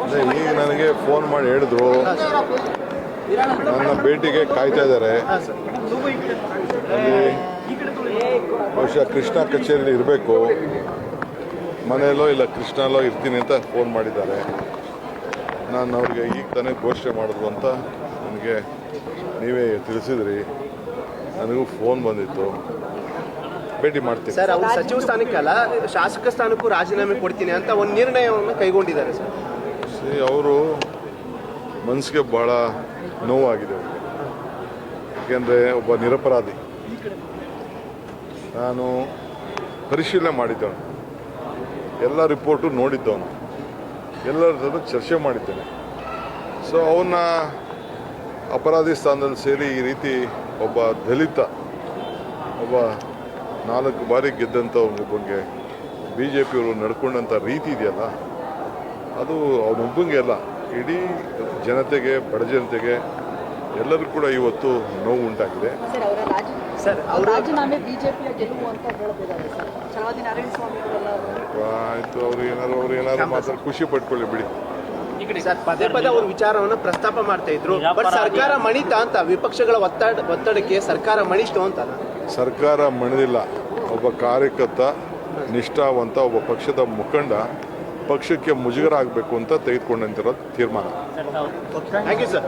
ಅದೇ ಈಗ ನನಗೆ ಫೋನ್ ಮಾಡಿ ಹೇಳಿದ್ರು, ನನ್ನ ಭೇಟಿಗೆ ಕಾಯ್ತಾ ಇದ್ದಾರೆ. ಅಲ್ಲಿ ಬಹುಶಃ ಕೃಷ್ಣ ಕಚೇರಿಯಲ್ಲಿ ಇರಬೇಕು, ಮನೆಯಲ್ಲೋ ಇಲ್ಲ ಕೃಷ್ಣಲ್ಲೋ ಇರ್ತೀನಿ ಅಂತ ಫೋನ್ ಮಾಡಿದ್ದಾರೆ. ನಾನು ಅವ್ರಿಗೆ ಈಗ ತಾನೇ ಘೋಷಣೆ ಮಾಡಿದ್ರು ಅಂತ ನನಗೆ ನೀವೇ ತಿಳಿಸಿದ್ರಿ. ನನಗೂ ಫೋನ್ ಬಂದಿತ್ತು, ಭೇಟಿ ಮಾಡ್ತೀನಿ. ಸರ್, ಅವರು ಸಚಿವ ಸ್ಥಾನಕ್ಕಲ್ಲ ಶಾಸಕ ಸ್ಥಾನಕ್ಕೂ ರಾಜೀನಾಮೆ ಕೊಡ್ತೀನಿ ಅಂತ ಒಂದು ನಿರ್ಣಯವನ್ನು ಕೈಗೊಂಡಿದ್ದಾರೆ ಸರ್. ಅವರು ಮನಸ್ಸಿಗೆ ಬಹಳ ನೋವಾಗಿದೆ ಅವರಿಗೆ. ಯಾಕೆಂದರೆ ಒಬ್ಬ ನಿರಪರಾಧಿ. ನಾನು ಪರಿಶೀಲನೆ ಮಾಡಿದ್ದವನು, ಎಲ್ಲ ರಿಪೋರ್ಟು ನೋಡಿದ್ದವನು, ಎಲ್ಲರ ಜೊತೆ ಚರ್ಚೆ ಮಾಡಿದ್ದೇನೆ. ಸೊ ಅವನ್ನ ಅಪರಾಧಿ ಸ್ಥಾನದಲ್ಲಿ ಸೇರಿ ಈ ರೀತಿ ಒಬ್ಬ ದಲಿತ, ಒಬ್ಬ 4 ಬಾರಿ ಗೆದ್ದಂಥ ಒಬ್ಬನಿಗೆ BJPಯವರು ನಡ್ಕೊಂಡಂಥ ರೀತಿ ಇದೆಯಲ್ಲ, ಅದು ಅವನೊಬ್ಬಂಗೆ ಅಲ್ಲ, ಇಡೀ ಜನತೆಗೆ, ಬಡ ಜನತೆಗೆ ಎಲ್ಲರಿಗೂ ಕೂಡ ಇವತ್ತು ನೋವು ಉಂಟಾಗಿದೆ. ಸರ್, ಅವರ ರಾಜೀನಾಮೆ ಬಿಜೆಪಿಯ ಗೆಲುವು ಅಂತ ಹೇಳಬೇಕಾದ್ರೆ ಸರ್, ಛಲವಾದಿ ನಾರಾಯಣ ಸ್ವಾಮಿ ಅವರೆಲ್ಲ ಆಯಿತು, ಅವ್ರು ಏನಾದ್ರು ಮಾತ್ರ ಖುಷಿ ಪಟ್ಕೊಳ್ಳಿ ಬಿಡಿ. ಸರ್, ಪದೇ ಪದೇ ಅವ್ರ ವಿಚಾರವನ್ನು ಪ್ರಸ್ತಾಪ ಮಾಡ್ತಾ ಇದ್ರು. ಬಟ್ ಸರ್ಕಾರ ಮಣಿತಾ ಅಂತ, ವಿಪಕ್ಷಗಳ ಒತ್ತಡಕ್ಕೆ ಸರ್ಕಾರ ಮಣಿಸ್ತು ಅಂತ. ಸರ್ಕಾರ ಮಣಿದಿಲ್ಲ. ಒಬ್ಬ ಕಾರ್ಯಕರ್ತ, ನಿಷ್ಠಾವಂತ, ಒಬ್ಬ ಪಕ್ಷದ ಮುಖಂಡ ಪಕ್ಷಕ್ಕೆ ಮುಜುಗರ ಆಗಬೇಕು ಅಂತ ತೆಗೆದುಕೊಂಡಂತಿರೋ ತೀರ್ಮಾನ. Thank you sir.